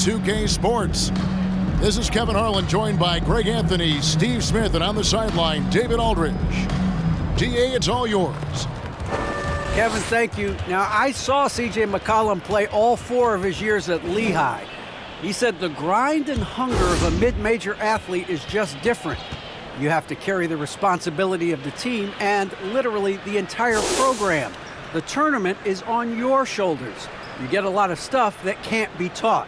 2K Sports. This is Kevin Harlan, joined by Greg Anthony, Steve Smith, and on the sideline, David Aldridge. DA, it's all yours. Kevin, thank you. Now, I saw C.J. McCollum play all 4 of his years at Lehigh. He said the grind and hunger of a mid-major athlete is just different. You have to carry the responsibility of the team and literally the entire program. The tournament is on your shoulders. You get a lot of stuff that can't be taught.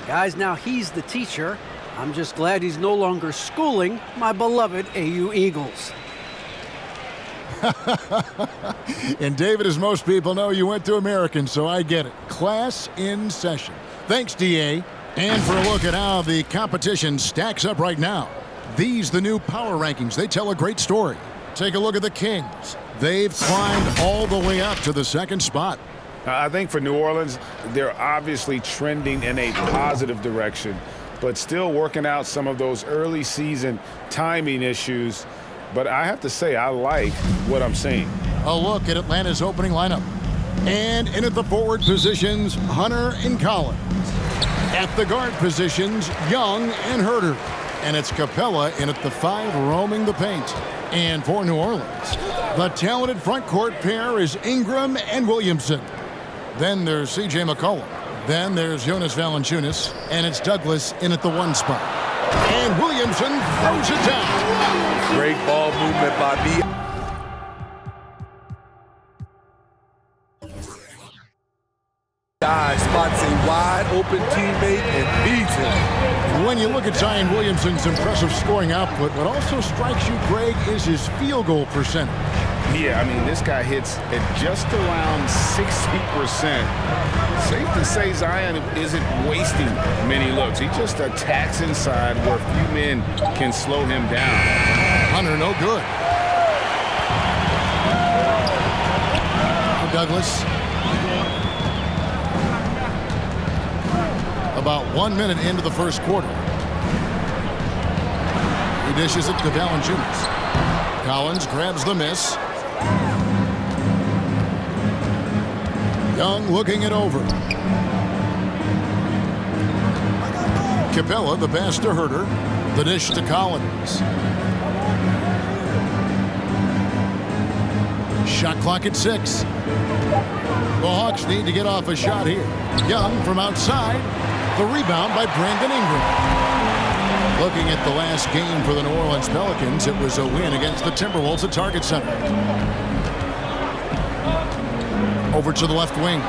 Guys, now he's the teacher. I'm just glad he's no longer schooling my beloved AU Eagles. And David, as most people know, you went to American, so I get it. Class in session. Thanks, DA. And for a look at how the competition stacks up right now. These, the new power rankings, they tell a great story. Take a look at the Kings. They've climbed all the way up to the 2nd spot. I think for New Orleans, they're obviously trending in a positive direction, but still working out some of those early season timing issues. But I have to say, I like what I'm seeing. A look at Atlanta's opening lineup. And in at the forward positions, Hunter and Collins. At the guard positions, Young and Herter. And it's Capella in at the 5, roaming the paint. And for New Orleans, the talented front court pair is Ingram and Williamson. Then there's C.J. McCollum. Then there's Jonas Valanciunas. And it's Douglas in at the 1 spot. And Williamson throws it down. Great ball movement by B. Spots a wide open teammate and beats him. When you look at Zion Williamson's impressive scoring output, what also strikes you, Greg, is his field goal percentage. Yeah, I mean, this guy hits at just around 60%. Safe to say Zion isn't wasting many looks. He just attacks inside where few men can slow him down. Hunter, no good. Douglas. About 1 minute into the first quarter. He dishes it to Valanciunas. Collins grabs the miss. Young looking it over. Capella, the pass to Herter. The dish to Collins. Shot clock at 6. The Hawks need to get off a shot here. Young from outside. The rebound by Brandon Ingram. Looking at the last game for the New Orleans Pelicans, it was a win against the Timberwolves at Target Center. Over to the left wing.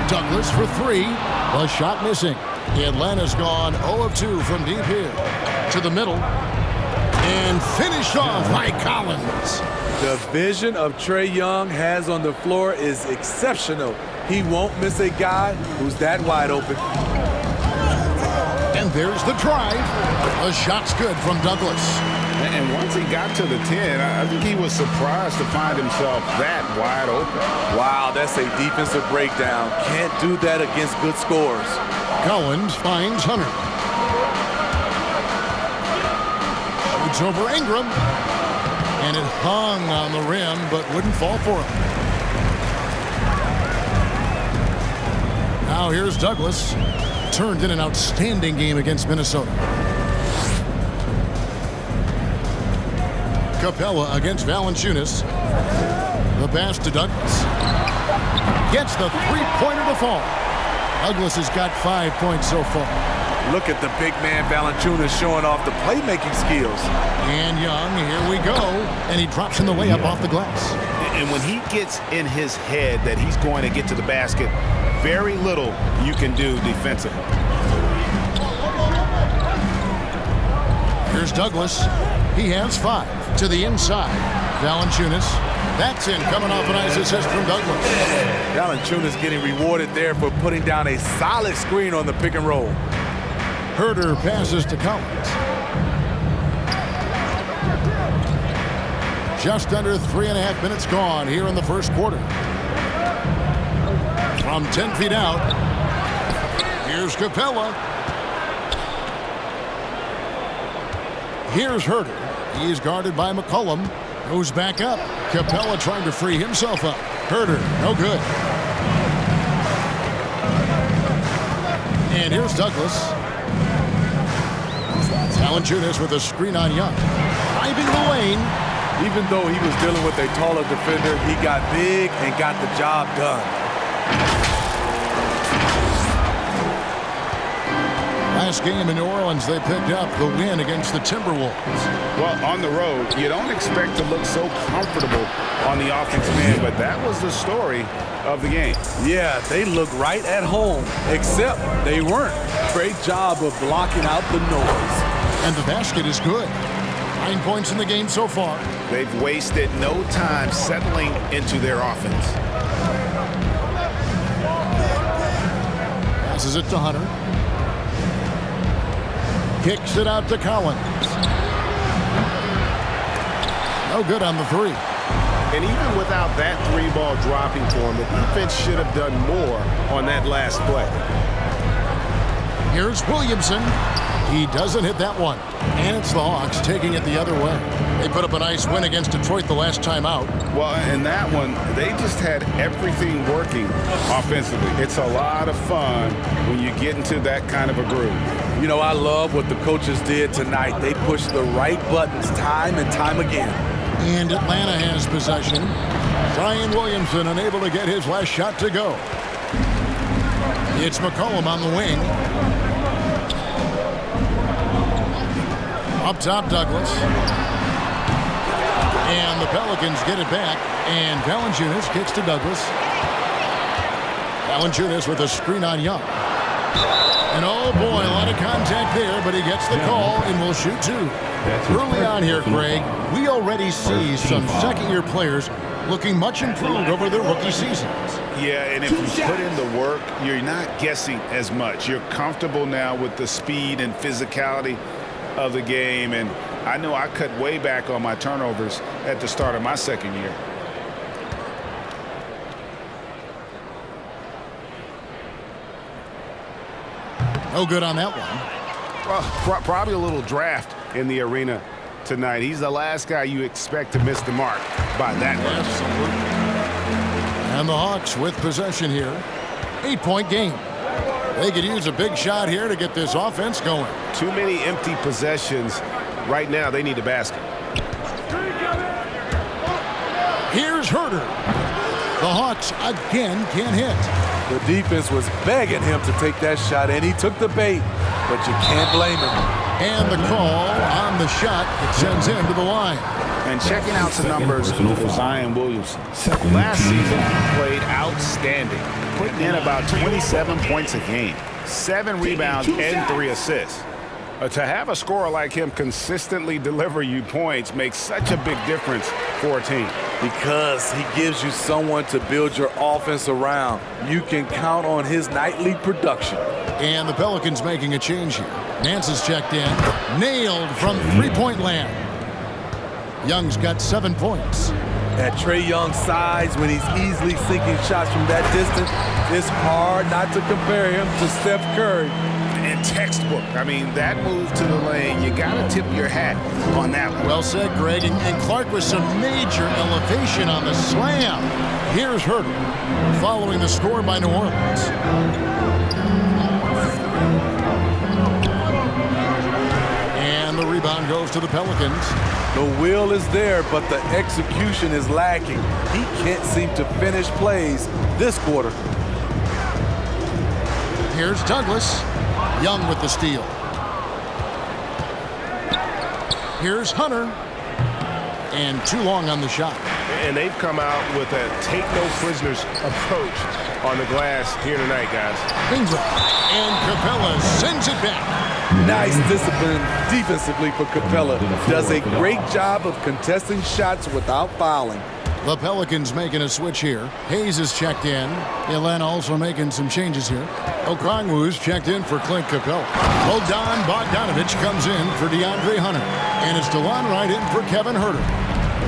Douglas for 3. The shot missing. Atlanta's gone 0 of 2 from deep here. To the middle. And finished off by Collins. The vision of Trae Young has on the floor is exceptional. He won't miss a guy who's that wide open. And there's the drive. The shot's good from Douglas. And once he got to the 10, I think he was surprised to find himself that wide open. Wow, that's a defensive breakdown. Can't do that against good scores. Collins finds Hunter. Shoots over Ingram. And it hung on the rim, but wouldn't fall for him. Now here's Douglas. Turned in an outstanding game against Minnesota. Capella against Valanciunas. The pass to Douglas. Gets the 3-pointer to fall. Douglas has got 5 points so far. Look at the big man Valanciunas showing off the playmaking skills. And Young, here we go. And he drops in the layup off the glass. And when he gets in his head that he's going to get to the basket, very little you can do defensively. Here's Douglas. He has 5 to the inside. Valanciunas. That's in, coming off a nice assist from Douglas. Valanciunas getting rewarded there for putting down a solid screen on the pick and roll. Herter passes to Collins. Just under 3.5 minutes gone here in the first quarter. From 10 feet out, here's Capella. Here's Herter. He's guarded by McCollum. Goes back up. Capella trying to free himself up. Herter, no good. And here's Douglas. Valanciunas with a screen on Young. Driving the lane. Even though he was dealing with a taller defender, he got big and got the job done. Last game in New Orleans, they picked up the win against the Timberwolves. Well, on the road, you don't expect to look so comfortable on the offensive end, but that was the story of the game. Yeah, they look right at home, except they weren't. Great job of blocking out the noise. And the basket is good. 9 points in the game so far. They've wasted no time settling into their offense. Passes it to Hunter. Kicks it out to Collins. No good on the three. And even without that three ball dropping for him, the defense should have done more on that last play. Here's Williamson. He doesn't hit that one. And it's the Hawks taking it the other way. They put up a nice win against Detroit the last time out. Well, in that one, they just had everything working offensively. It's a lot of fun when you get into that kind of a groove. You know, I love what the coaches did tonight. They pushed the right buttons time and time again. And Atlanta has possession. Zion Williamson unable to get his last shot to go. It's McCollum on the wing. Up top, Douglas. And the Pelicans get it back. And Valanciunas kicks to Douglas. Valanciunas with a screen on Young. And oh boy, a lot of contact there, but he gets the call and will shoot two. Early on here, Greg, we already see some second-year players looking much improved over their rookie seasons. Yeah, and if you put in the work, you're not guessing as much. You're comfortable now with the speed and physicality of the game, and I know I cut way back on my turnovers at the start of my second year. No good on that one. Well, probably a little draft in the arena tonight. He's the last guy you expect to miss the mark by that much. Absolutely. And the Hawks with possession here. 8-point game. They could use a big shot here to get this offense going. Too many empty possessions. Right now, they need a basket. Here's Herter. The Hawks again can't hit. The defense was begging him to take that shot, and he took the bait, but you can't blame him. And the call on the shot that sends him to the line. And checking out some numbers for Zion Williamson. Last season, he played outstanding, putting in about 27 points a game, 7 rebounds, and 3 assists. To have a scorer like him consistently deliver you points makes such a big difference for a team. Because he gives you someone to build your offense around. You can count on his nightly production. And the Pelicans making a change here. Nance is checked in. Nailed from three-point land. Young's got 7 points. At Trae Young's size, when he's easily sinking shots from that distance, it's hard not to compare him to Steph Curry. And textbook. I mean, that move to the lane, you got to tip your hat on that one. Well said, Greg. And Clark with some major elevation on the slam. Here's Herter following the score by New Orleans. And the rebound goes to the Pelicans. The will is there, but the execution is lacking. He can't seem to finish plays this quarter. Here's Douglas. Young with the steal. Here's Hunter. And too long on the shot. And they've come out with a take-no-prisoners approach on the glass here tonight, guys. Ingram. And Capella sends it back. Nice discipline defensively for Capella. Does a great job of contesting shots without fouling. The Pelicans making a switch here. Hayes is checked in. Atlanta also making some changes here. Okongwu's checked in for Clint Capella. Bogdan Bogdanovic comes in for DeAndre Hunter. And it's DeLon Wright in for Kevin Herter.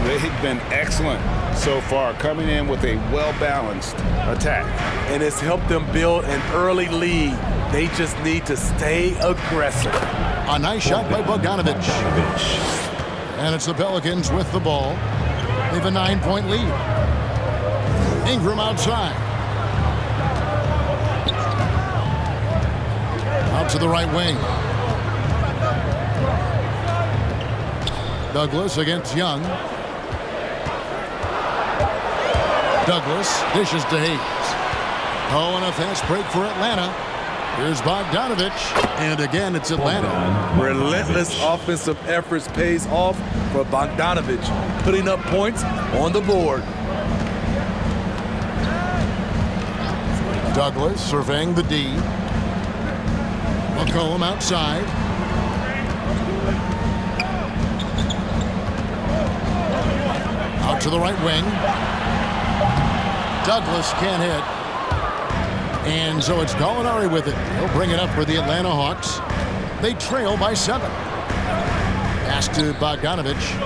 They've been excellent so far, coming in with a well-balanced attack. And it's helped them build an early lead. They just need to stay aggressive. A nice shot by Bogdanovic. And it's the Pelicans with the ball. They have a 9-point lead. Ingram outside. to the right wing. Douglas against Young. Douglas dishes to Hayes. Oh, and a fast break for Atlanta. Here's Bogdanovich. And again, it's Atlanta. Relentless offensive efforts pays off for Bogdanovich, putting up points on the board. Douglas surveying the D. McCollum outside. Out to the right wing. Douglas can't hit. And so it's Gallinari with it. He'll bring it up for the Atlanta Hawks. They trail by 7. Pass to Bogdanovich.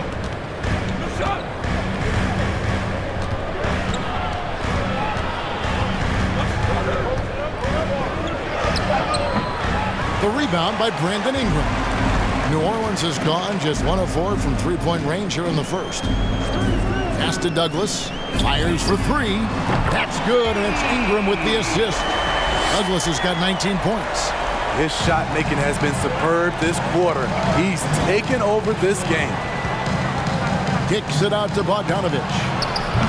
The rebound by Brandon Ingram. New Orleans has gone just 1 of 4 from three-point range here in the first. Pass to Douglas. Fires for 3. That's good, and it's Ingram with the assist. Douglas has got 19 points. His shot making has been superb this quarter. He's taken over this game. Kicks it out to Bogdanovich.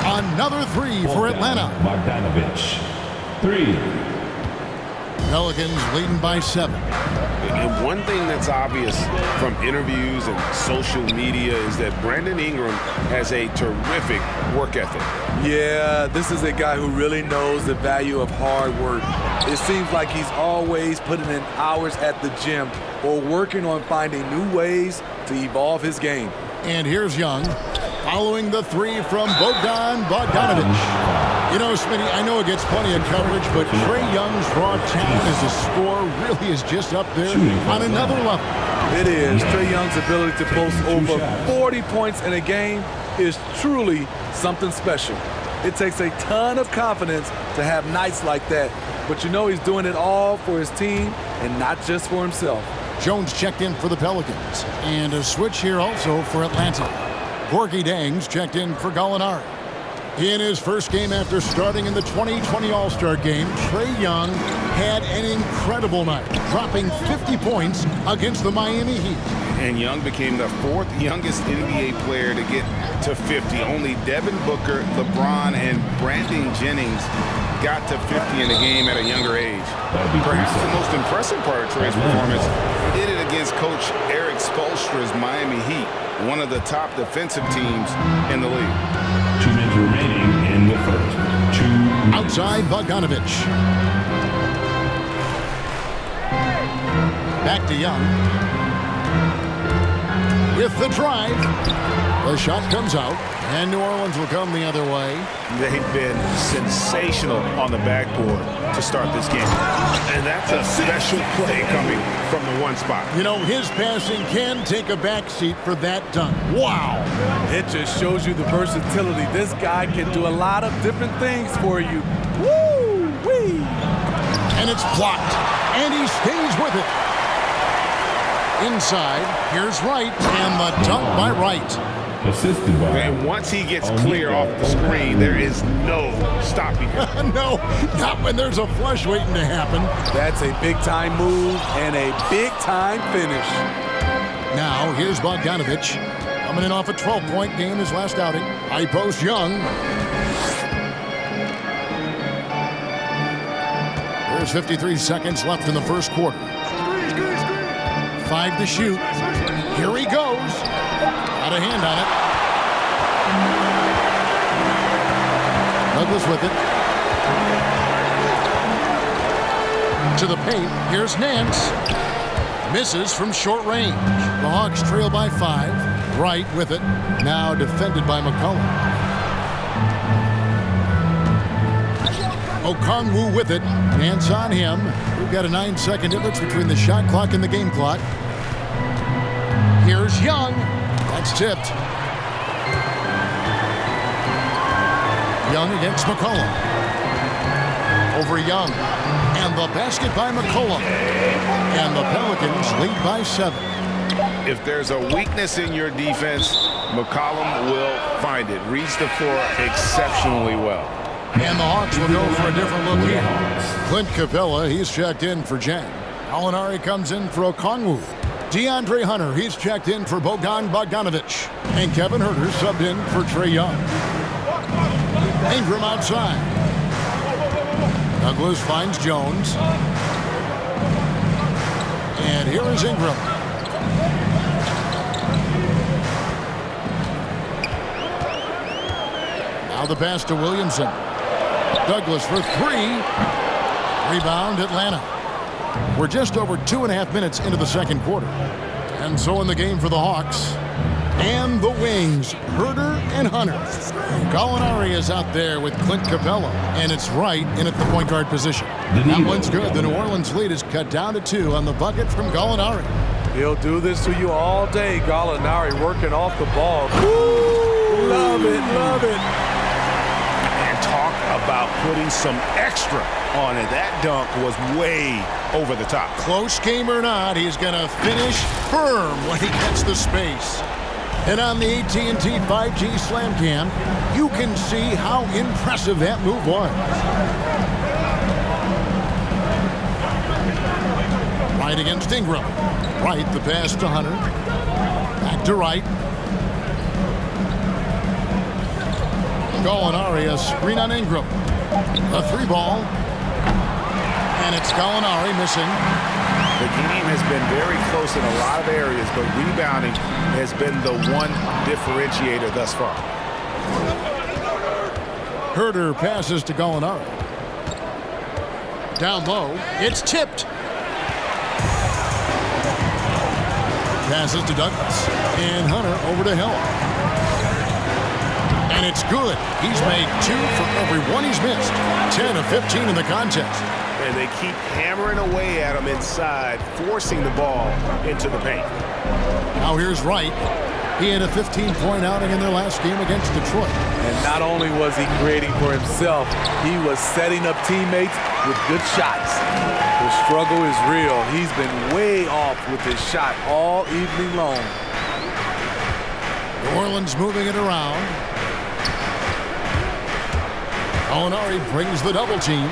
Another 3 for Atlanta. Bogdanovich. 3. Pelicans leading by 7. And one thing that's obvious from interviews and social media is that Brandon Ingram has a terrific work ethic. Yeah, this is a guy who really knows the value of hard work. It seems like he's always putting in hours at the gym or working on finding new ways to evolve his game. And here's Young following the 3 from Bogdanovich. You know, Smitty, I know it gets plenty of coverage, but Trae Young's raw talent as a scorer really is just up there on another level. It is. Trae Young's ability to post over 40 points in a game is truly something special. It takes a ton of confidence to have nights like that, but you know he's doing it all for his team and not just for himself. Jones checked in for the Pelicans. And a switch here also for Atlanta. Gorgui Dieng's checked in for Gallinari. In his first game after starting in the 2020 All-Star Game, Trae Young had an incredible night, dropping 50 points against the Miami Heat. And Young became the 4th youngest NBA player to get to 50. Only Devin Booker, LeBron, and Brandon Jennings got to 50 in the game at a younger age. Perhaps the most impressive part of Trae's performance, he did it against Coach Eric Spoelstra's Miami Heat, one of the top defensive teams in the league. 2 minutes remaining in the first. 2 minutes. Outside Bogdanovich. Back to Young. With the drive. The shot comes out, and New Orleans will come the other way. They've been sensational on the backboard to start this game. And that's a special play coming from the one spot. You know, his passing can take a backseat for that dunk. Wow. It just shows you the versatility. This guy can do a lot of different things for you. Woo-wee! And it's blocked, and he stays with it. Inside, here's Wright, and the dunk by Wright. Assisted by. And once he gets clear off the screen, there is no stopping him. No, not when there's a flush waiting to happen. That's a big-time move and a big-time finish. Now, here's Bogdanovich. Coming in off a 12-point game his last outing. High post Young. There's 53 seconds left in the first quarter. 5 to shoot. Here he goes. Got a hand on it. Douglas with it. To the paint. Here's Nance. Misses from short range. The Hawks trail by 5. Wright with it. Now defended by McCollum. Okongwu with it. Nance on him. We've got a 9-second difference between the shot clock and the game clock. Here's Young. That's tipped. Young against McCollum. Over Young. And the basket by McCollum. And the Pelicans lead by 7. If there's a weakness in your defense, McCollum will find it. Reads the floor exceptionally well. And the Hawks will go for a different look here. Clint Capella, he's checked in for Jen. Gallinari comes in for Okongwu. DeAndre Hunter, he's checked in for Bogdan Bogdanovic. And Kevin Huerter subbed in for Trae Young. Ingram outside. Douglas finds Jones. And here is Ingram. Now the pass to Williamson. Douglas for three. Rebound Atlanta. We're just over 2.5 minutes into the second quarter. And so in the game for the Hawks. And the wings, Huerter and Hunter. Gallinari is out there with Clint Capella. And it's Wright in at the point guard position. That one's good. The New Orleans lead is cut down to 2 on the bucket from Gallinari. He'll do this to you all day. Gallinari working off the ball. Ooh, love it, love it. And talk about putting some extra on it. That dunk was way over the top. Close game or not, he's going to finish firm when he gets the space. And on the AT&T 5G Slam Cam, you can see how impressive that move was. Wright against Ingram. Wright, the pass to Hunter. Back to Wright. Gallinari, a screen on Ingram. A 3-ball. And it's Gallinari missing. The game has been very close in a lot of areas, but rebounding has been the one differentiator thus far. Huerter passes to Gallinari. Down low, it's tipped. Passes to Douglas. And Hunter over to Hill. And it's good. He's made 2 for every one he's missed. 10 of 15 in the contest. And they keep hammering away at him inside, forcing the ball into the paint. Now here's Wright. He had a 15-point outing in their last game against Detroit. And not only was he creating for himself, he was setting up teammates with good shots. The struggle is real. He's been way off with his shot all evening long. New Orleans moving it around. Gallinari brings the double team.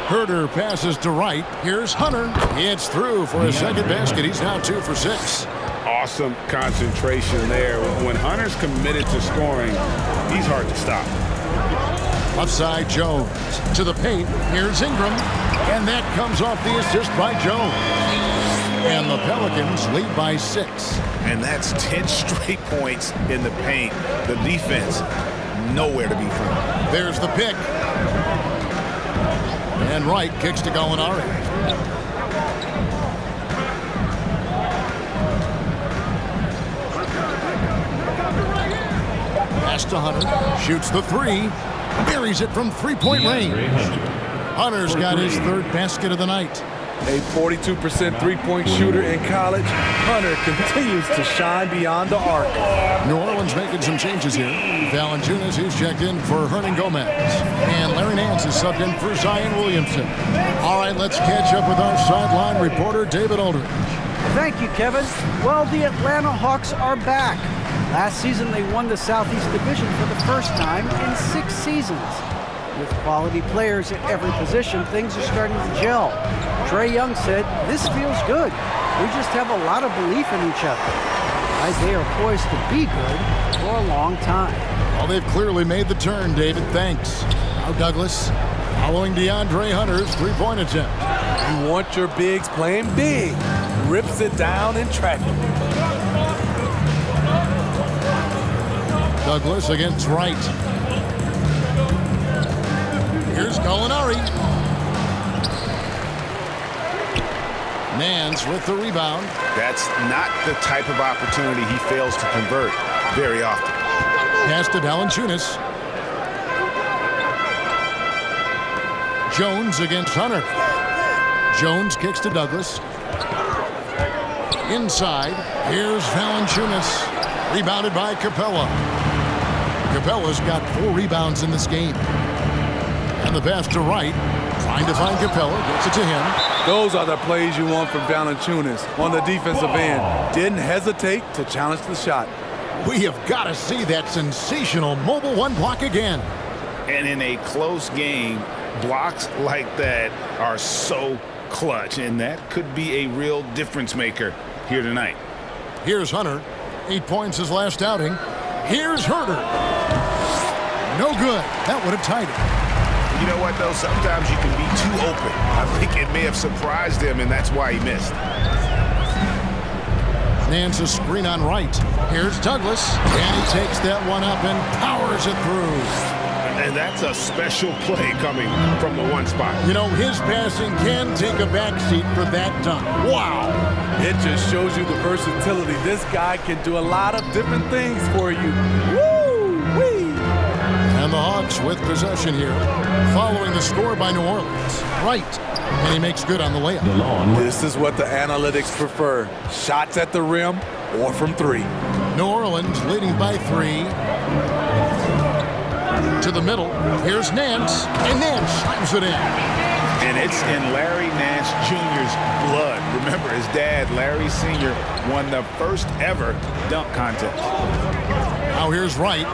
Huerter passes to Wright. Here's Hunter. It's through for a second basket. He's now 2 for 6. Awesome concentration there. When Hunter's committed to scoring, he's hard to stop. Left side, Jones. To the paint. Here's Ingram. And that comes off the assist by Jones. And the Pelicans lead by 6. And that's 10 straight points in the paint. The defense, nowhere to be found. There's the pick. And Wright kicks to Gallinari. Pass to Hunter. Shoots the 3. Buries it from 3-point range. Hunter's got his 3rd basket of the night. A 42% three-point shooter in college, Hunter continues to shine beyond the arc. New Orleans making some changes here. Valanciunas, he's checked in for Hernan Gomez. And Larry Nance is subbed in for Zion Williamson. All right, let's catch up with our sideline reporter, David Aldridge. Thank you, Kevin. Well, the Atlanta Hawks are back. Last season, they won the Southeast Division for the first time in 6 seasons. With quality players at every position, things are starting to gel. Trae Young said, "This feels good. We just have a lot of belief in each other." Guys, they are poised to be good for a long time. Well, they've clearly made the turn, David. Thanks. Now Douglas, following DeAndre Hunter's 3-point attempt. You want your bigs playing big. Rips it down in traffic. Douglas against Wright. Here's Gallinari. Nance with the rebound. That's not the type of opportunity he fails to convert very often. Pass to Valanciunas. Jones against Hunter. Jones kicks to Douglas. Inside, here's Valanciunas. Rebounded by Capella. Capella's got 4 rebounds in this game. And the pass to Wright. Trying to find Capella. Gets it to him. Those are the plays you want from Valanciunas on the defensive end. Didn't hesitate to challenge the shot. We have got to see that sensational mobile 1 block again. And in a close game, Blocks like that are so clutch, and that could be a real difference maker here tonight. Here's Hunter. 8 points his last outing. Here's Herder. No good. That would have tied it. You know what, though? Sometimes you can be too open. I think it may have surprised him, and that's why he missed. Nance a screen on right. Here's Douglas. And he takes that one up and powers it through. And that's a special play coming from the one spot. You know, his passing can take a backseat for that dunk. Wow. It just shows you the versatility. This guy can do a lot of different things for you. Woo-wee! And the Hawks with possession here, following the score by New Orleans. Right. And he makes good on the layup. This is what the analytics prefer. Shots at the rim or from three. New Orleans leading by 3. To the middle. Here's Nance. And Nance slams it in. And it's in Larry Nance Jr.'s blood. Remember, his dad, Larry Sr., won the first ever dunk contest. Now here's Wright.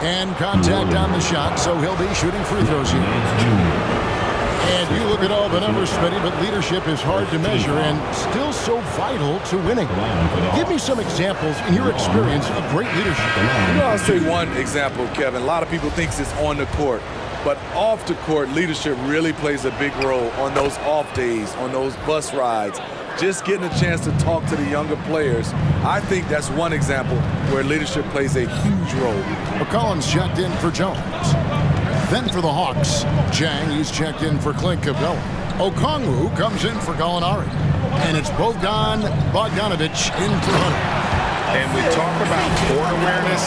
And contact on the shot, so he'll be shooting free throws here. And you look at all the numbers, Smitty, but leadership is hard to measure and still so vital to winning. Give me some examples in your experience of great leadership. I'll say one example, Kevin. A lot of people think it's on the court. But off the court, leadership really plays a big role on those off days, on those bus rides. Just getting a chance to talk to the younger players. I think that's one example where leadership plays a huge role. McCollum's checked in for Jones. Then for the Hawks, Jang, he's checked in for Clint Capella. Okongwu comes in for Gallinari. And it's Bogdan Bogdanovic in for Hunter. And we talk about court awareness.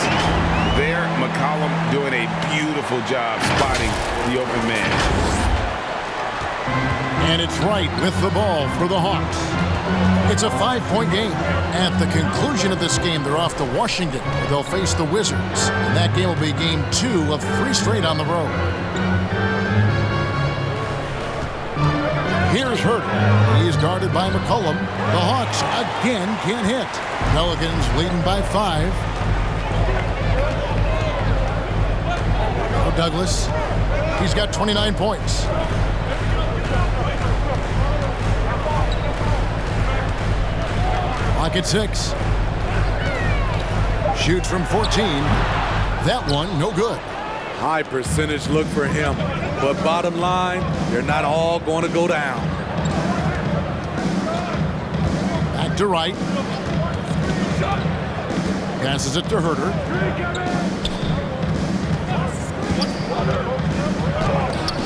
There, McCollum doing a beautiful job spotting the open man. And it's Wright with the ball for the Hawks. It's a 5-point game. At the conclusion of this game, they're off to Washington, where they'll face the Wizards. And that game will be game 2 of 3 straight on the road. Here's Herder. He's guarded by McCollum. The Hawks again can't hit. Pelicans leading by 5. Douglas. He's got 29 points. Clock at 6. Shoots from 14. That one, no good. High percentage look for him. But bottom line, they're not all going to go down. Back to Wright. Passes it to Herder.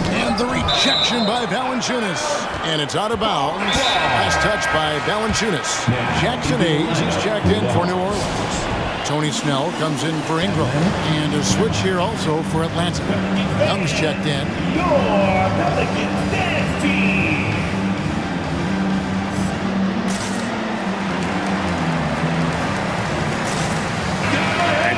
And the rejection by Valanciunas. And it's out of bounds. Last touch by Valanciunas. Jackson Hayes, he's checked in for New Orleans. Tony Snell comes in for Ingram. And a switch here also for Atlanta. Young's checked in. Your Pelicans dance team.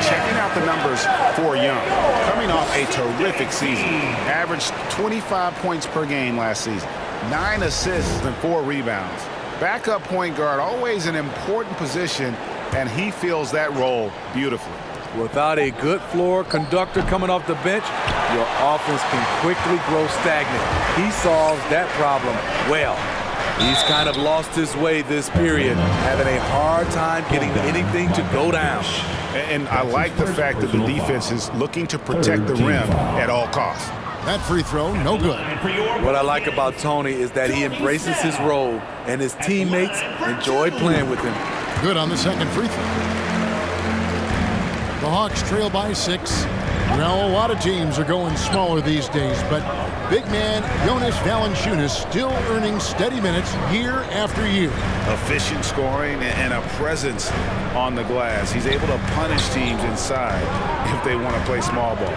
Checking out the numbers for Young. Coming off a terrific season. Averaged 25 points per game last season. 9 assists and 4 rebounds. Backup point guard, always an important position, and he fills that role beautifully. Without a good floor conductor coming off the bench, your offense can quickly grow stagnant. He solves that problem well. He's kind of lost his way this period, having a hard time getting anything to go down. And I like the fact that the defense is looking to protect the rim at all costs. That free throw, no good. What I like about Tony is that he embraces his role, and his teammates enjoy playing with him. Good on the second free throw. The Hawks trail by 6. Now, a lot of teams are going smaller these days, but big man Jonas Valanciunas still earning steady minutes year after year. Efficient scoring and a presence on the glass. He's able to punish teams inside if they want to play small ball.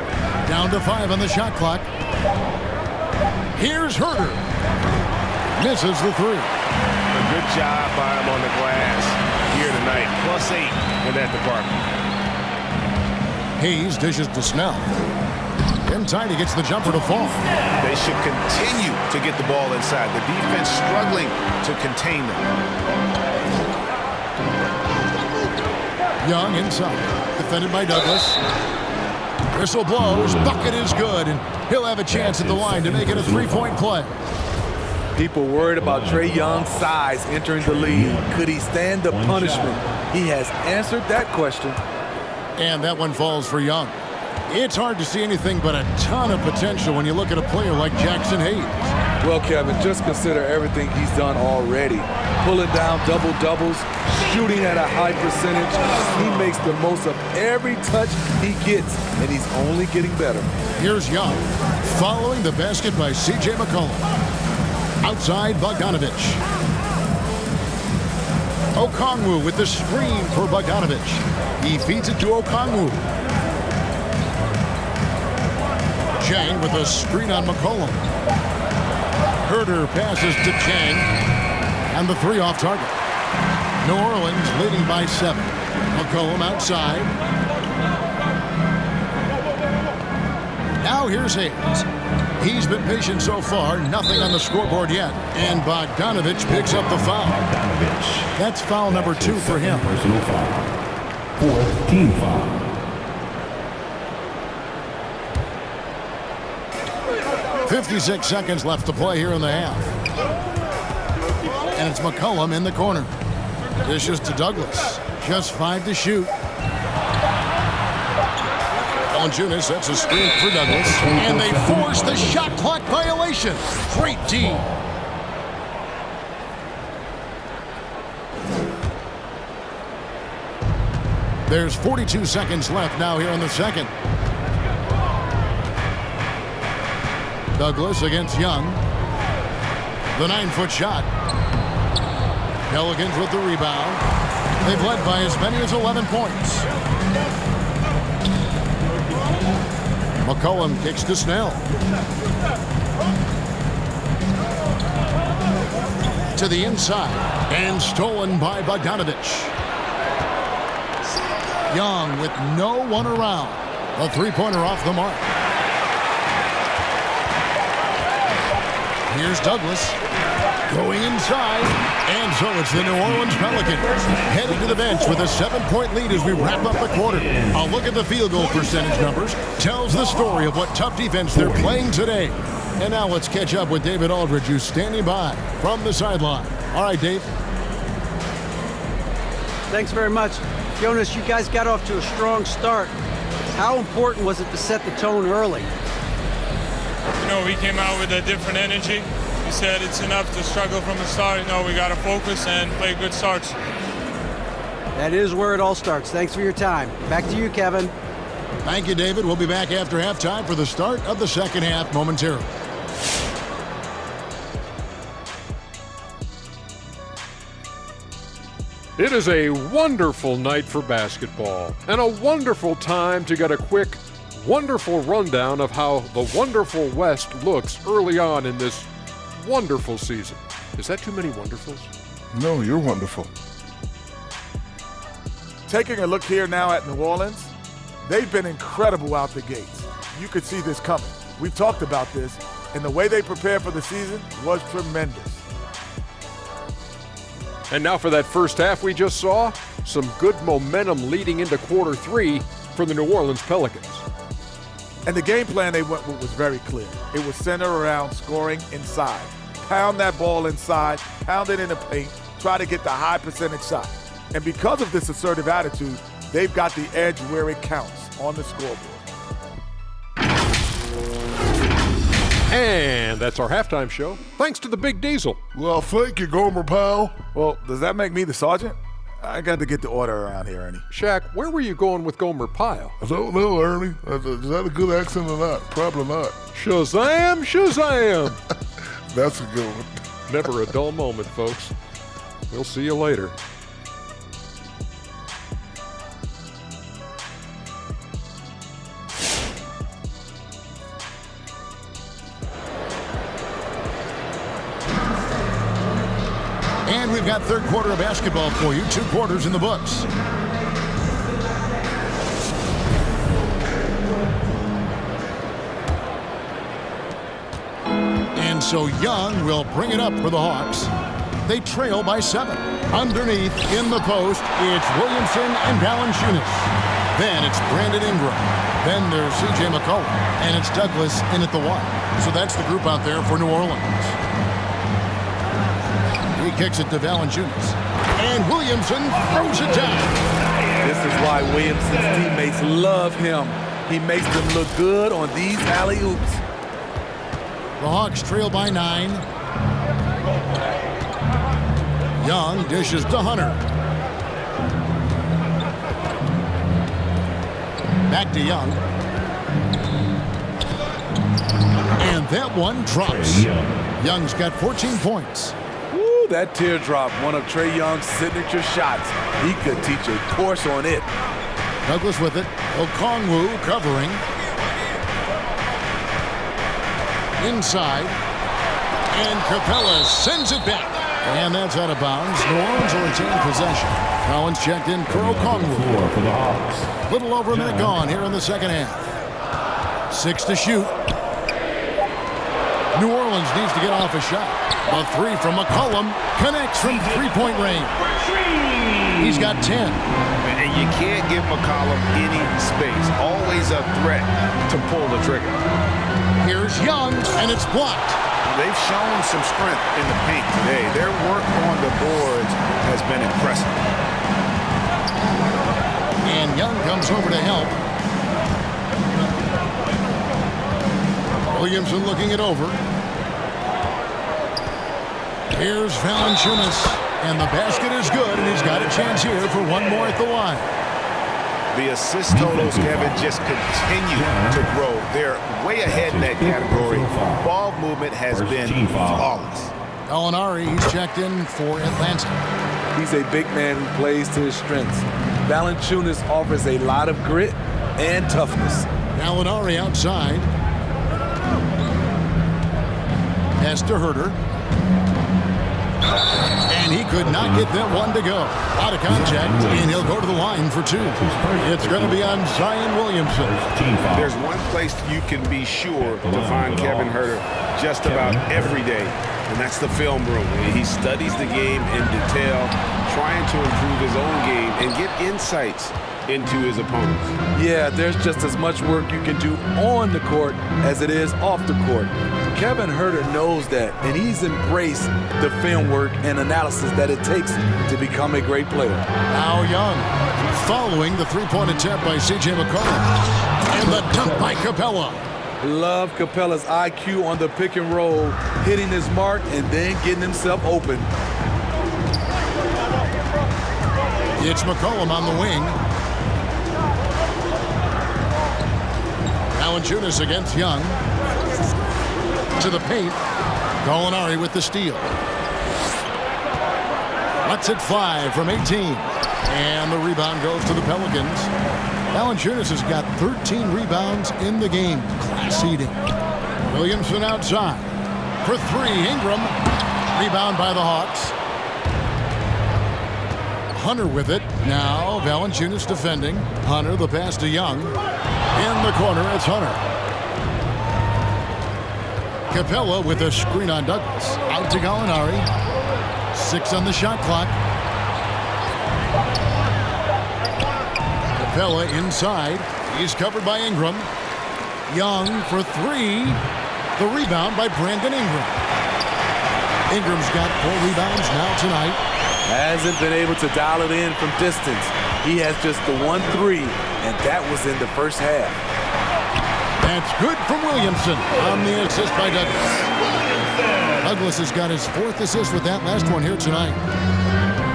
Down to 5 on the shot clock. Here's Herder. Misses the 3. A good job by him on the glass here tonight. +8 in that department. Hayes dishes to Snell. Tidy gets the jumper to fall. They should continue to get the ball inside. The defense struggling to contain them. Young inside. Defended by Douglas. Whistle blows, bucket is good, and he'll have a chance at the line to make it a three-point play. People worried about Trae Young's size entering the league. Could he stand the punishment? He has answered that question. And that one falls for Young. It's hard to see anything but a ton of potential when you look at a player like Jackson Hayes. Well, Kevin, just consider everything he's done already. Pulling down double-doubles, shooting at a high percentage. He makes the most of every touch he gets, and he's only getting better. Here's Young, following the basket by C.J. McCollum. Outside, Bogdanovich. Okongwu with the screen for Bogdanovich. He feeds it to Okongwu. Chang with a screen on McCollum. Herder passes to Chang. And the three off target. New Orleans leading by 7. McCollum outside. Now here's Hayes. He's been patient so far. Nothing on the scoreboard yet. And Bogdanovich picks up the foul. That's foul number 2 for him. Personal foul. 4th team foul. 56 seconds left to play here in the half. And it's McCollum in the corner. Dishes to Douglas. Just 5 to shoot. Valanciunas sets a screen for Douglas. And they force the shot clock violation. Great D. There's 42 seconds left now here in the second. Douglas against Young. The 9-foot shot. Pelicans with the rebound. They've led by as many as 11 points. McCollum kicks to Snell. To the inside. And stolen by Bogdanovich. Young with no one around. A three-pointer off the mark. Here's Douglas going inside. And so it's the New Orleans Pelicans headed to the bench with a 7-point lead as we wrap up the quarter. A look at the field goal percentage numbers tells the story of what tough defense they're playing today. And now let's catch up with David Aldridge, who's standing by from the sideline. All right, Dave. Thanks very much. Jonas, you guys got off to a strong start. How important was it to set the tone early? You know, we came out with a different energy. We said it's enough to struggle from the start. You know, we got to focus and play good starts. That is where it all starts. Thanks for your time. Back to you, Kevin. Thank you, David. We'll be back after halftime for the start of the second half momentarily. It is a wonderful night for basketball and a wonderful time to get a quick, wonderful rundown of how the wonderful West looks early on in this wonderful season. Is that too many wonderfuls? No, you're wonderful. Taking a look here now at New Orleans, they've been incredible out the gates. You could see this coming. We've talked about this, and the way they prepared for the season was tremendous. And now for that first half we just saw, some good momentum leading into quarter 3 for the New Orleans Pelicans. And the game plan they went with was very clear. It was centered around scoring inside. Pound that ball inside, pound it in the paint, try to get the high percentage shot. And because of this assertive attitude, they've got the edge where it counts on the scoreboard. And that's our halftime show, thanks to the Big Diesel. Well, thank you, Gomer Powell. Well, does that make me the sergeant? I got to get the order around here, Ernie. Shaq, where were you going with Gomer Pyle? I don't know, Ernie. Is that a good accent or not? Probably not. Shazam, Shazam! That's a good one. Never a dull moment, folks. We'll see you later. And we've got third quarter of basketball for you. 2 quarters in the books. And so Young will bring it up for the Hawks. They trail by 7. Underneath, in the post, it's Williamson and Valanciunas. Then it's Brandon Ingram. Then there's C.J. McCollum, and it's Douglas in at the 1. So that's the group out there for New Orleans. He kicks it to Valanciunas, and Williamson throws it down. This is why Williamson's teammates love him. He makes them look good on these alley-oops. The Hawks trail by 9. Young dishes to Hunter. Back to Young. And that one drops. Young's got 14 points. Woo, that teardrop, one of Trae Young's signature shots. He could teach a course on it. Douglas with it. Okongwu covering. Inside. And Capella sends it back. And that's out of bounds. New Orleans will retain possession. Collins checked in for Okongwu. For the Hawks. Little over a minute gone here in the second half. 6 to shoot. New Orleans needs to get off a shot. A 3 from McCollum connects from three-point range. He's got 10. And you can't give McCollum any space. Always a threat to pull the trigger. Here's Young, and it's blocked. They've shown some strength in the paint today. Their work on the boards has been impressive. And Young comes over to help. Williamson looking it over. Here's Valanciunas. And the basket is good, and he's got a chance here for one more at the line. The assist totals, Kevin, just continue to grow. They're way ahead in that category. Ball movement has been flawless. Gallinari, he's checked in for Atlanta. He's a big man who plays to his strengths. Valanciunas offers a lot of grit and toughness. Gallinari outside. Pass to Herter. And he could not get that one to go. Out of contact, and he'll go to the line for 2. It's going to be on Zion Williamson. There's one place you can be sure to find Kevin Herter just about every day, and that's the film room. He studies the game in detail, trying to improve his own game and get insights into his opponents. Yeah, there's just as much work you can do on the court as it is off the court. Kevin Herter knows that, and he's embraced the film work and analysis that it takes to become a great player. Now Young, following the three-point attempt by C.J. McCollum. And the dunk by Capella. Love Capella's IQ on the pick and roll, hitting his mark and then getting himself open. It's McCollum on the wing. Valanciunas against Young. To the paint. Gallinari with the steal. Lets it fly from 18. And the rebound goes to the Pelicans. Valanciunas has got 13 rebounds in the game. Class eating. Williamson outside. For 3, Ingram. Rebound by the Hawks. Hunter with it. Now Valanciunas defending. Hunter, the pass to Young. In the corner, it's Hunter. Capella with a screen on Douglas. Out to Gallinari. 6 on the shot clock. Capella inside. He's covered by Ingram. Young for 3. The rebound by Brandon Ingram. Ingram's got 4 rebounds now tonight. Hasn't been able to dial it in from distance. He has just the 1-3, and that was in the first half. That's good from Williamson on the assist by Douglas. Douglas has got his 4th assist with that last one here tonight.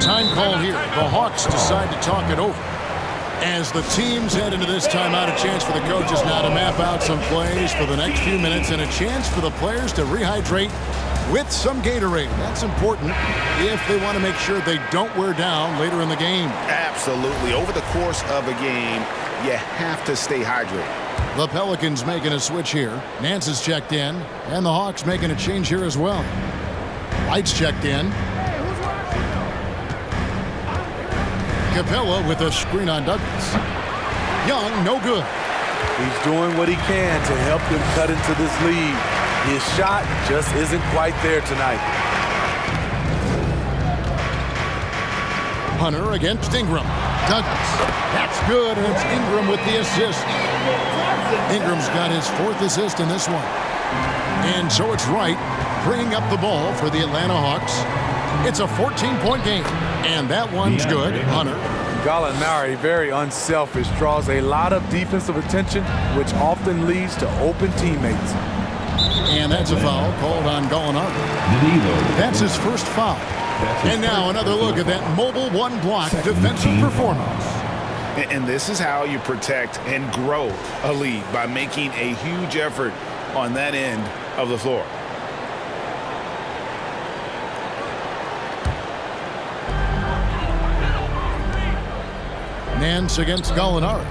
Time call here. The Hawks decide to talk it over. As the teams head into this timeout, a chance for the coaches now to map out some plays for the next few minutes and a chance for the players to rehydrate with some Gatorade. That's important if they want to make sure they don't wear down later in the game. Absolutely. Over the course of a game, you have to stay hydrated. The Pelicans making a switch here. Nance is checked in, and the Hawks making a change here as well. Lights checked in. Capella with a screen on Douglas. Young, no good. He's doing what he can to help them cut into this lead. His shot just isn't quite there tonight. Hunter against Ingram. Douglas. That's good, and it's Ingram with the assist. Ingram's got his 4th assist in this one. And so it's Wright bringing up the ball for the Atlanta Hawks. It's a 14-point game, and that one's good. Hunter. Gallinari, very unselfish, draws a lot of defensive attention, which often leads to open teammates. And that's a foul called on Gallinari. That's his first foul. And now another look at that mobile one-block defensive performance. And this is how you protect and grow a lead, by making a huge effort on that end of the floor. Nance against Gallinari.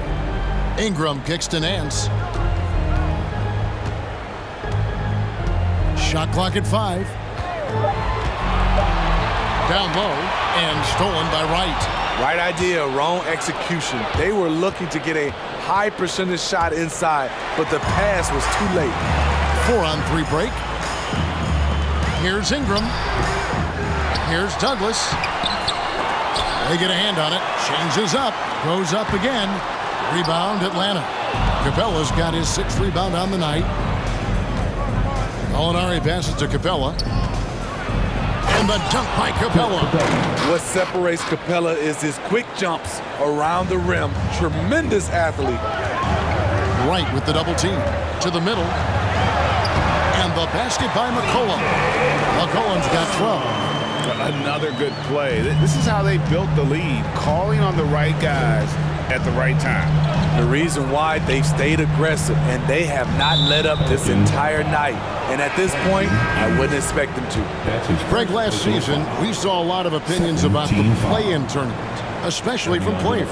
Ingram kicks to Nance. Shot clock at 5. Down low and stolen by Wright. Right idea, wrong execution. They were looking to get a high percentage shot inside, but the pass was too late. 4-on-3 break. Here's Ingram. Here's Douglas. They get a hand on it. Changes up. Goes up again. Rebound Atlanta. Capella's got his 6th rebound on the night. Gallinari passes to Capella. And the dunk by Capella. What separates Capella is his quick jumps around the rim. Tremendous athlete. Wright with the double team. To the middle. And the basket by McCollum. McCollum's got 12. Another good play. This is how they built the lead, calling on the right guys at the right time. The reason why they've stayed aggressive, and they have not let up this entire night. And at this point, I wouldn't expect them to. Greg, last season, we saw a lot of opinions about the play-in tournament, especially from players.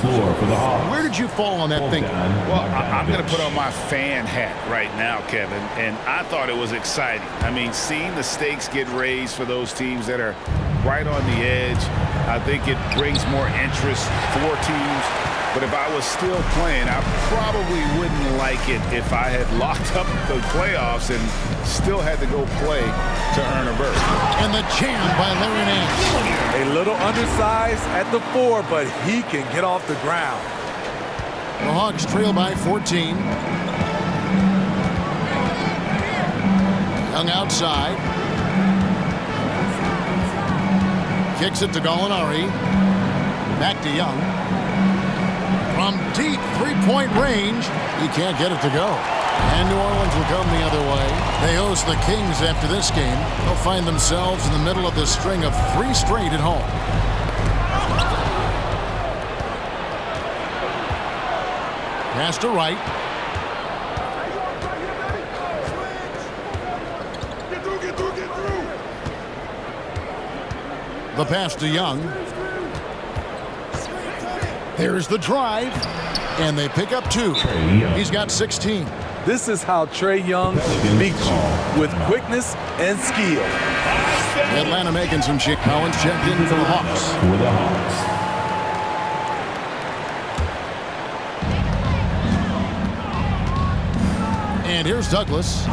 Where did you fall on that thinking? Well, I'm going to put on my fan hat right now, Kevin, and I thought it was exciting. I mean, seeing the stakes get raised for those teams that are right on the edge, I think it brings more interest for teams. But if I was still playing, I probably wouldn't like it if I had locked up the playoffs and still had to go play to earn a berth. And the jam by Larry Nance. A little undersized at the 4, but he can get off the ground. The Hawks trail by 14. Young outside. Kicks it to Gallinari. Back to Young. From deep three-point range, he can't get it to go. And New Orleans will come the other way. They host the Kings after this game. They'll find themselves in the middle of this string of 3 straight at home. Pass to Wright. The pass to Young. There's the drive, and they pick up 2. He's got 16. This is how Trae Young beats you, with quickness and skill. Atlanta making some shit. Collins checked in for the Hawks. And here's Douglas.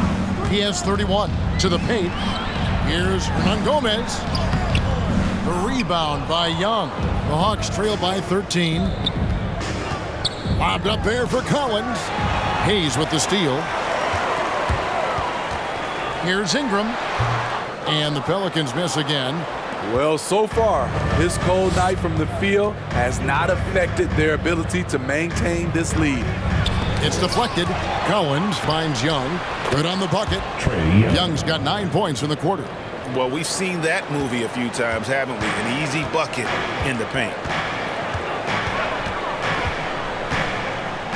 He has 31. To the paint. Here's Hernan Gomez. A rebound by Young. The Hawks trail by 13. Lobbed up there for Collins. Hayes with the steal. Here's Ingram. And the Pelicans miss again. Well, so far, this cold night from the field has not affected their ability to maintain this lead. It's deflected. Collins finds Young. Good on the bucket. Young's got 9 points in the quarter. Well, we've seen that movie a few times, haven't we? An easy bucket in the paint.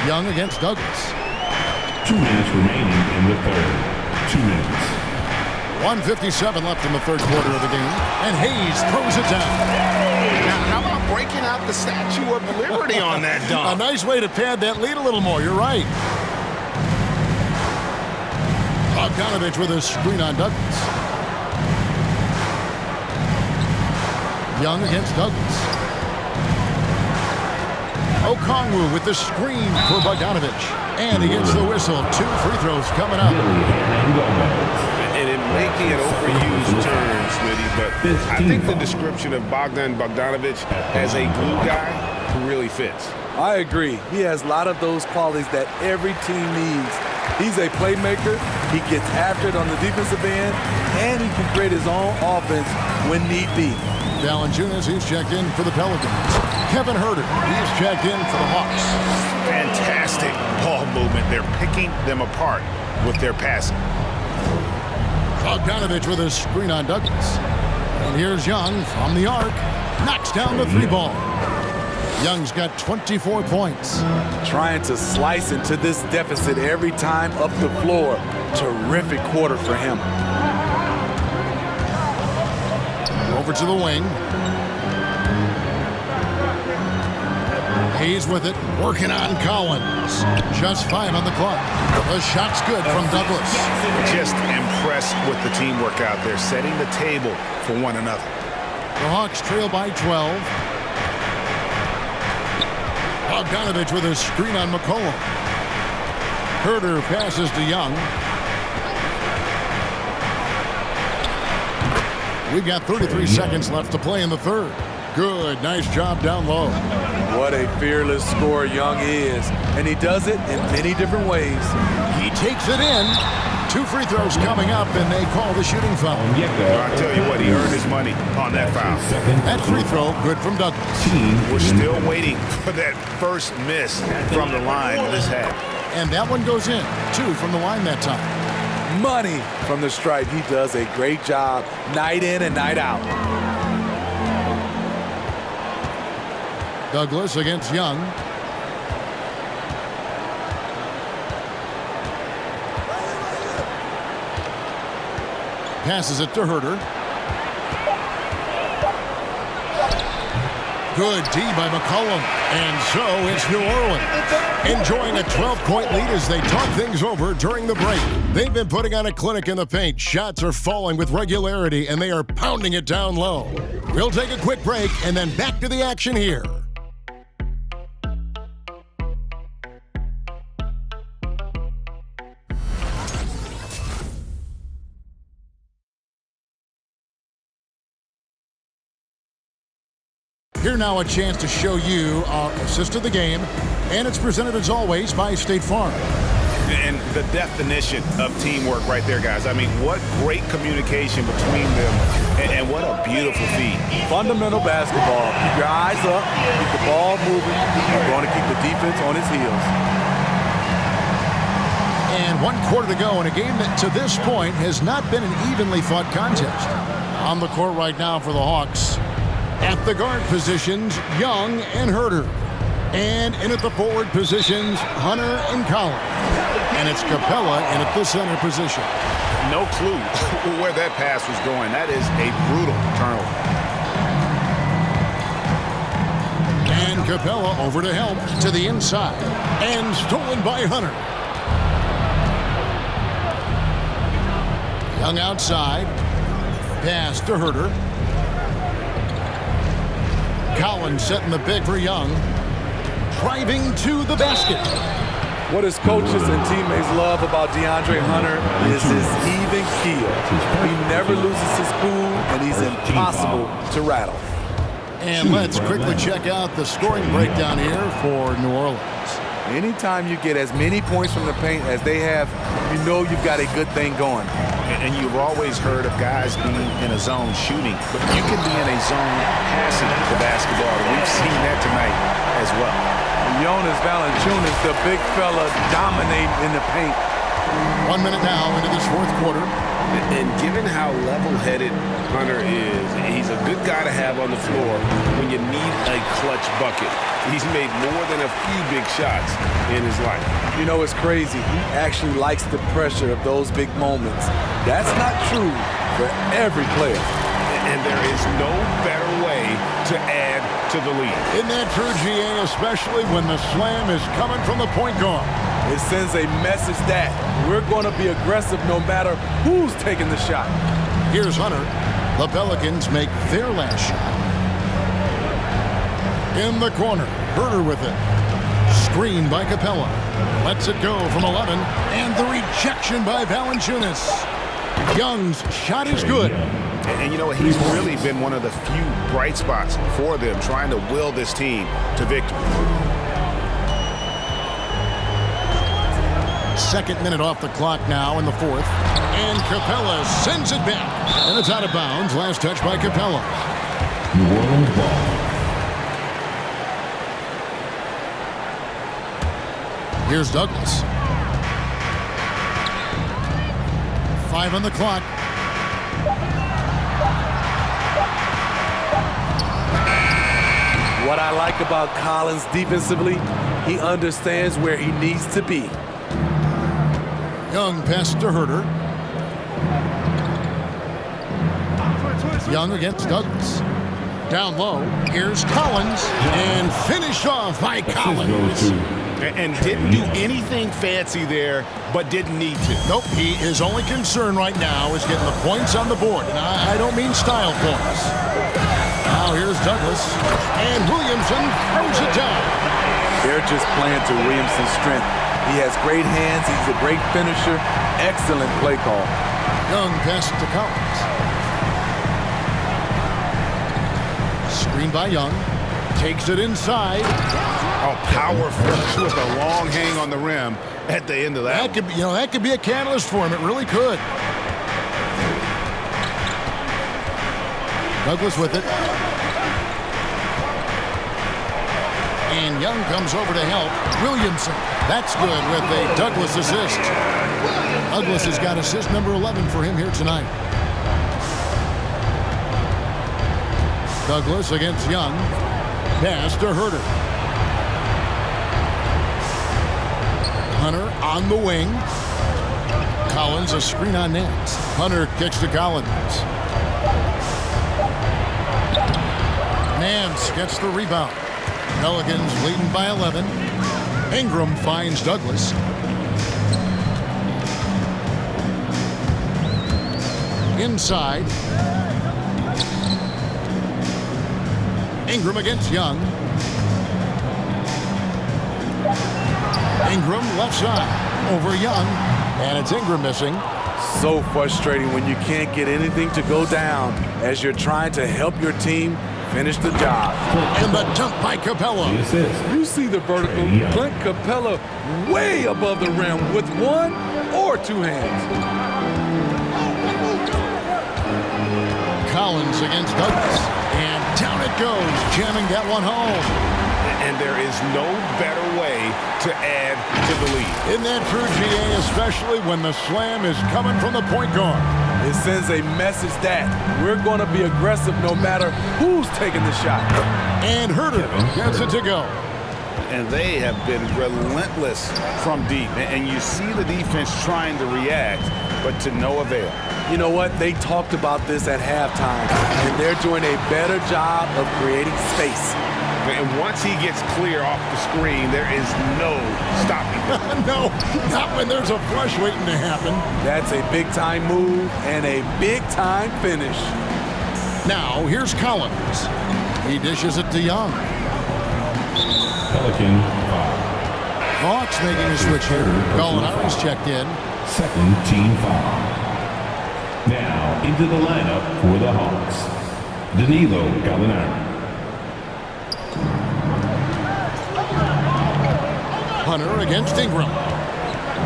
Young against Douglas. 2 minutes remaining in the third. 2 minutes. 1:57 left in the third quarter of the game. And Hayes throws it down. Now, how about breaking out the Statue of Liberty on that dunk? A nice way to pad that lead a little more. You're right. Bogdanovich with a screen on Douglas. Young against Douglas. Okongwu with the screen for Bogdanovich. And he gets the whistle. 2 free throws coming up. And it may be an overused term, Smitty, but I think the description of Bogdan Bogdanovich as a glue guy who really fits. I agree. He has a lot of those qualities that every team needs. He's a playmaker. He gets after it on the defensive end, and he can create his own offense when need be. Valanciunas, he's checked in for the Pelicans. Kevin Huerter, he's checked in for the Hawks. Fantastic ball movement. They're picking them apart with their passing. Bogdanovich with a screen on Douglas. And here's Young from the arc. Knocks down the 3-ball. Young's got 24 points. Trying to slice into this deficit every time up the floor. Terrific quarter for him. Over to the wing. He's with it, working on Collins. Just 5 on the clock. The shot's good from Douglas. Just impressed with the teamwork out there, setting the table for one another. The Hawks trail by 12. Bogdanovich with a screen on McCollum. Huerter passes to Young. We've got 33 seconds left to play in the third. Good, nice job down low. What a fearless scorer Young is, and he does it in many different ways. He takes it in. 2 free throws coming up, and they call the shooting foul. I'll tell you what, he earned his money on that foul. That free throw, good from Douglas. We're still waiting for that first miss from the line this half. And that one goes in. 2 from the line that time. Money from the stripe. He does a great job night in and night out. Douglas against Young. Passes it to Huerter. Good D by McCollum. And so it's New Orleans enjoying a 12-point lead as they talk things over during the break. They've been putting on a clinic in the paint. Shots are falling with regularity, and they are pounding it down low. We'll take a quick break and then back to the action here. Here now a chance to show you our assist of the game, and it's presented as always by State Farm. And the definition of teamwork right there, guys. I mean, what great communication between them, and what a beautiful feed. Fundamental basketball. Keep your eyes up, keep the ball moving. You're going to keep the defense on its heels. And 1 quarter to go in a game that to this point has not been an evenly fought contest. On the court right now for the Hawks. At the guard positions, Young and Huerter. And in at the forward positions, Hunter and Collins. And it's Capella in at the center position. No clue where that pass was going. That is a brutal turnover. And Capella over to help to the inside. And stolen by Hunter. Young outside. Pass to Huerter. Collins setting the pick for Young. Driving to the basket. What his coaches and teammates love about DeAndre Hunter is his even keel. He never loses his cool, and he's impossible to rattle. And let's quickly check out the scoring breakdown here for New Orleans. Anytime you get as many points from the paint as they have, you know you've got a good thing going. And you've always heard of guys being in a zone shooting, but you can be in a zone passing the basketball. We've seen that tonight as well. Jonas Valanciunas, the big fella, dominating in the paint. 1 minute now into this fourth quarter. And given how level-headed Hunter is, he's a good guy to have on the floor when you need a clutch bucket. He's made more than a few big shots in his life. You know, it's crazy. He actually likes the pressure of those big moments. That's not true for every player. And there is no better way to add to the lead. Isn't that true, GA, especially when the slam is coming from the point guard? It sends a message that we're going to be aggressive no matter who's taking the shot. Here's Hunter. The Pelicans make their last shot. In the corner, Huerter with it. Screen by Capella. Lets it go from 11. And the rejection by Valanciunas. Young's shot is good. And you know what? He's really been one of the few bright spots for them, trying to will this team to victory. Second minute off the clock now in the fourth. And Capella sends it back. And it's out of bounds. Last touch by Capella. New Orleans ball. Here's Douglas. 5 on the clock. What I like about Collins defensively, he understands where he needs to be. Young passes to Herter. Young against Douglas. Down low. Here's Collins. And finished off by Collins. And didn't do anything fancy there, but didn't need to. Nope. His only concern right now is getting the points on the board. And I don't mean style points. Now here's Douglas. And Williamson throws it down. They're just playing to Williamson's strength. He has great hands. He's a great finisher. Excellent play call. Young passes to Collins. Screen by Young. Takes it inside. Oh, power flush with a long hang on the rim at the end of that. That could be a catalyst for him. It really could. Douglas with it. And Young comes over to help. Williamson. That's good with a Douglas assist. Douglas has got assist number 11 for him here tonight. Douglas against Young. Pass to Herter. Hunter on the wing. Collins a screen on net. Hunter kicks to Collins. Nance gets the rebound. Pelicans leading by 11. Ingram finds Douglas. Inside. Ingram against Young. Ingram left side over Young. And it's Ingram missing. So frustrating when you can't get anything to go down as you're trying to help your team finish the job. And the dunk by Capella. You see the vertical. Clint Capella way above the rim with one or two hands. Collins against Douglas. And down it goes, jamming that one home. And there is no better way to add to the lead. Isn't that true, GA, especially when the slam is coming from the point guard? It sends a message that we're going to be aggressive no matter who's taking the shot. And Herter gets it to go. And they have been relentless from deep. And you see the defense trying to react, but to no avail. You know what? They talked about this at halftime, and they're doing a better job of creating space. And once he gets clear off the screen, there is no stopping him. No, not when there's a flush waiting to happen. That's a big-time move and a big-time finish. Now, here's Collins. He dishes it to Young. Pelican foul. Hawks making a switch here. Gallinari's checked in. Second team foul. Now into the lineup for the Hawks, Danilo Gallinari. Hunter against Ingram.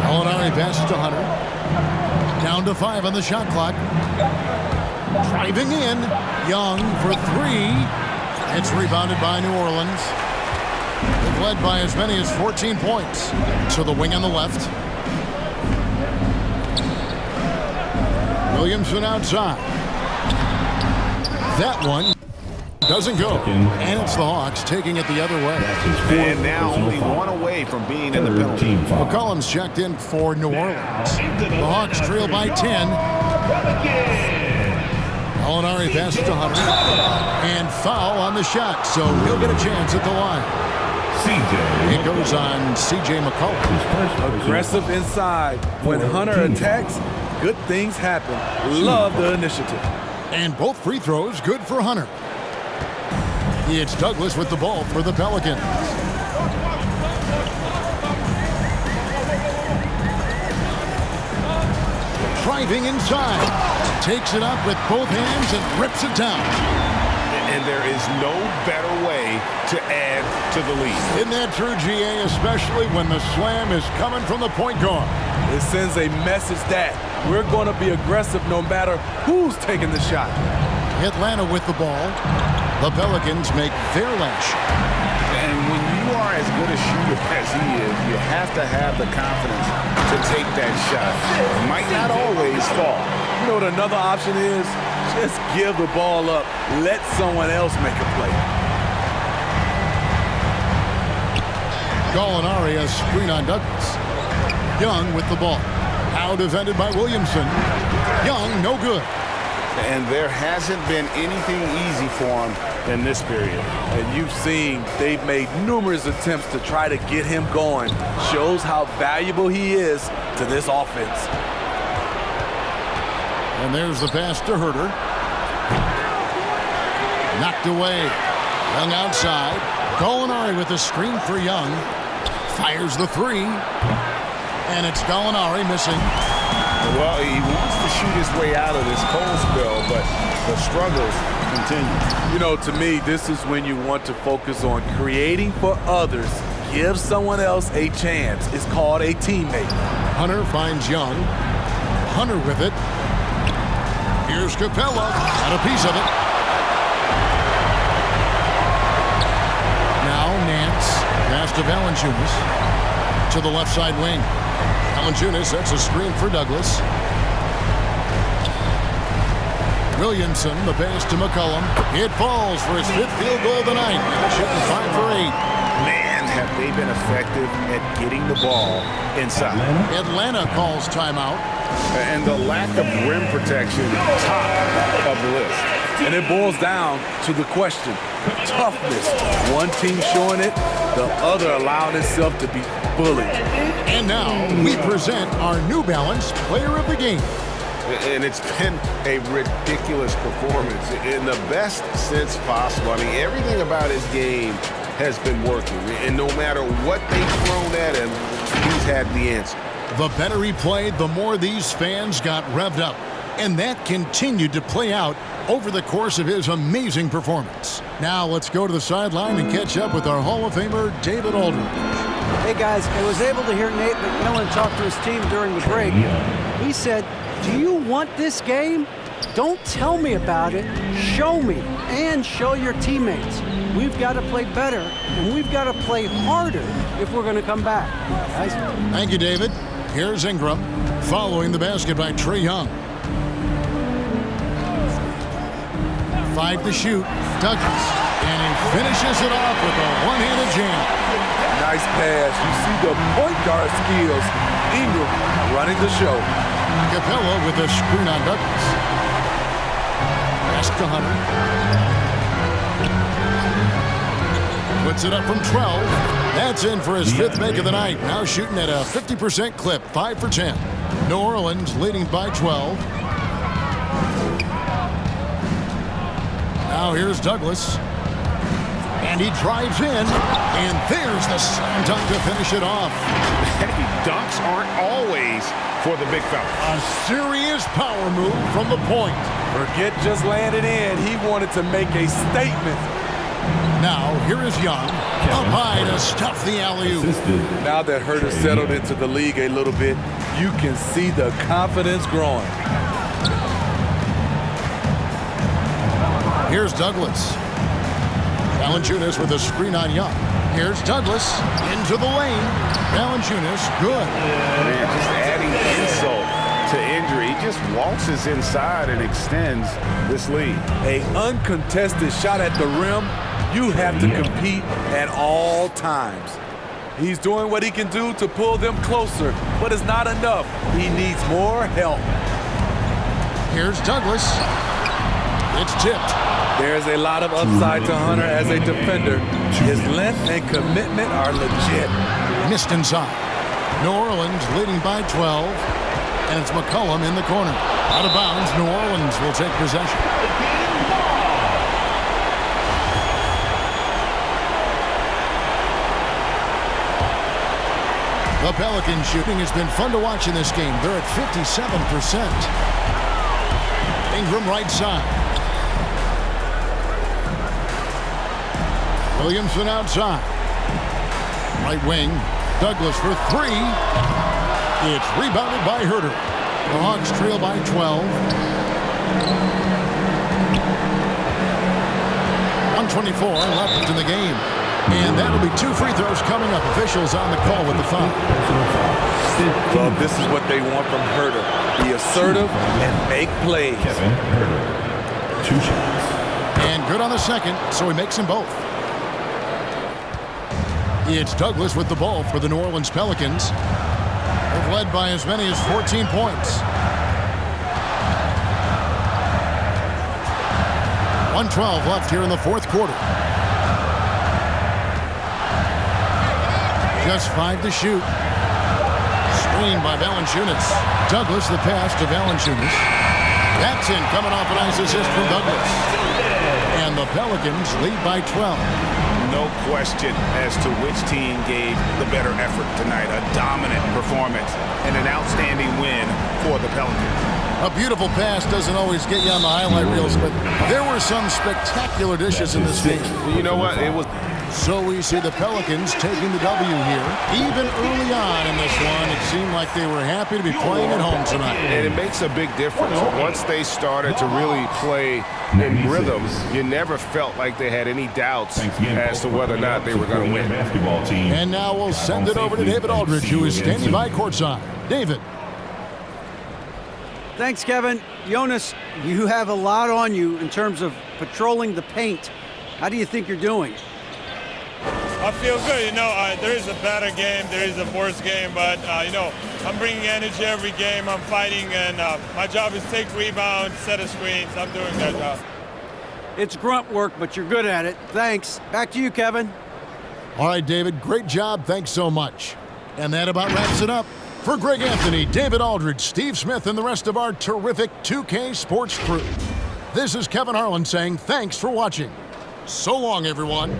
Gallinari passes to Hunter. Down to 5 on the shot clock. Driving in. Young for 3. It's rebounded by New Orleans. They've led by as many as 14 points. So the wing on the left. Williamson outside. That one doesn't go. And it's the Hawks taking it the other way. And now only one away from being in the penalty. McCollum's checked in for New Orleans. The Hawks trail by 10. Gallinari passes to Hunter. And foul on the shot, so he'll get a chance at the line. It goes on C.J. McCollum. Aggressive inside. When Hunter attacks, good things happen. Love the initiative. And both free throws good for Hunter. It's Douglas with the ball for the Pelicans. driving inside. Takes it up with both hands and rips it down. And there is no better way to add to the lead. Isn't that true, GA, especially when the slam is coming from the point guard? It sends a message that we're going to be aggressive no matter who's taking the shot. Atlanta with the ball. The Pelicans make their last shot. And when you are as good a shooter as he is, you have to have the confidence to take that shot. It might not always fall. You know what another option is? Just give the ball up. Let someone else make a play. Gallinari has screen on Douglas. Young with the ball. Now defended by Williamson. Young, no good. And there hasn't been anything easy for him in this period. And you've seen they've made numerous attempts to try to get him going. Shows how valuable he is to this offense. And there's the pass to Herter. Knocked away. Young outside. Gallinari with the screen for Young. Fires the three. And it's Gallinari missing. Well, he wants to shoot his way out of this cold spell, but the struggles continue. You know, to me, this is when you want to focus on creating for others. Give someone else a chance. It's called a teammate. Hunter finds Young. Hunter with it. Here's Capella. Got a piece of it. Now Nance. Pass to Valanciunas. To the left side wing. Valanciunas sets a screen for Douglas. Williamson, the pass to McCollum. It falls for his 5th field goal of the night. Shooting 5 for 8. Man, have they been effective at getting the ball inside. Atlanta calls timeout. And the lack of rim protection, top of the list. And it boils down to the question, toughness. One team showing it, the other allowing itself to be bullied. And now we present our New Balance Player of the Game. And it's been a ridiculous performance in the best sense possible. I mean, everything about his game has been working. And no matter what they've thrown at him, he's had the answer. The better he played, the more these fans got revved up. And that continued to play out over the course of his amazing performance. Now let's go to the sideline and catch up with our Hall of Famer, David Aldridge. Hey, guys, I was able to hear Nate McMillan talk to his team during the break. He said, do you want this game? Don't tell me about it. Show me and show your teammates. We've got to play better, and we've got to play harder if we're going to come back. Guys. Thank you, David. Here's Ingram, following the basket by Trae Young. 5 to shoot. Douglas. And he finishes it off with a one-handed jam. Nice pass. You see the point guard skills. Ingram running the show. Capella with a screen on Douglas. Pass to Hunter. Puts it up from 12. That's in for his 5th make of the night. Now shooting at a 50% clip, 5 for 10. New Orleans leading by 12. Now here's Douglas. And he drives in. And there's the slam dunk to finish it off. Hey, dunks aren't always for the big fella. A serious power move from the point. Forget just landing in. He wanted to make a statement. Now, here is Young. Up high to stuff the alley-oop. Now that Herter settled into the league a little bit, you can see the confidence growing. Here's Douglas. Valanciunas with a screen on Young. Here's Douglas into the lane. Valanciunas, good. Man, just adding insult to injury. He just waltzes inside and extends this lead. A uncontested shot at the rim, you have to compete at all times. He's doing what he can do to pull them closer, but it's not enough. He needs more help. Here's Douglas. It's tipped. There's a lot of upside to Hunter as a defender. His length and commitment are legit. Missed inside. New Orleans leading by 12. And it's McCollum in the corner. Out of bounds, New Orleans will take possession. The Pelicans shooting has been fun to watch in this game. They're at 57%. Ingram right side. Williamson outside. Right wing. Douglas for three. It's rebounded by Herter. The Hawks trail by 12. 124 left in the game. And that'll be 2 free throws coming up. Officials on the call with the foul. Well, this is what they want from Herter. Be assertive and make plays. Kevin Herter. 2 shots. And good on the second, so he makes them both. It's Douglas with the ball for the New Orleans Pelicans. They've led by as many as 14 points. 1:12 left here in the fourth quarter. Just 5 to shoot. Screen by Valanciunas. Douglas the pass to Valanciunas. That's in, coming off a nice assist from Douglas. And the Pelicans lead by 12. No question as to which team gave the better effort tonight. A dominant performance and an outstanding win for the Pelicans. A beautiful pass doesn't always get you on the highlight reels, but there were some spectacular dishes in this game. You know what? It was. So we see the Pelicans taking the W here. Even early on in this one, it seemed like they were happy to be playing at home tonight. And it makes a big difference. Once they started to really play in rhythm, you never felt like they had any doubts as to whether or not they were going to win. And now we'll send it over to David Aldridge, who is standing by courtside. David. Thanks, Kevin. Jonas, you have a lot on you in terms of patrolling the paint. How do you think you're doing? I feel good. There is a better game, there is a worse game, but, I'm bringing energy every game. I'm fighting, and my job is take rebounds, set of screens. I'm doing that job. It's grunt work, but you're good at it. Thanks. Back to you, Kevin. All right, David, great job. Thanks so much. And that about wraps it up. For Greg Anthony, David Aldridge, Steve Smith, and the rest of our terrific 2K Sports crew, this is Kevin Harlan saying thanks for watching. So long, everyone.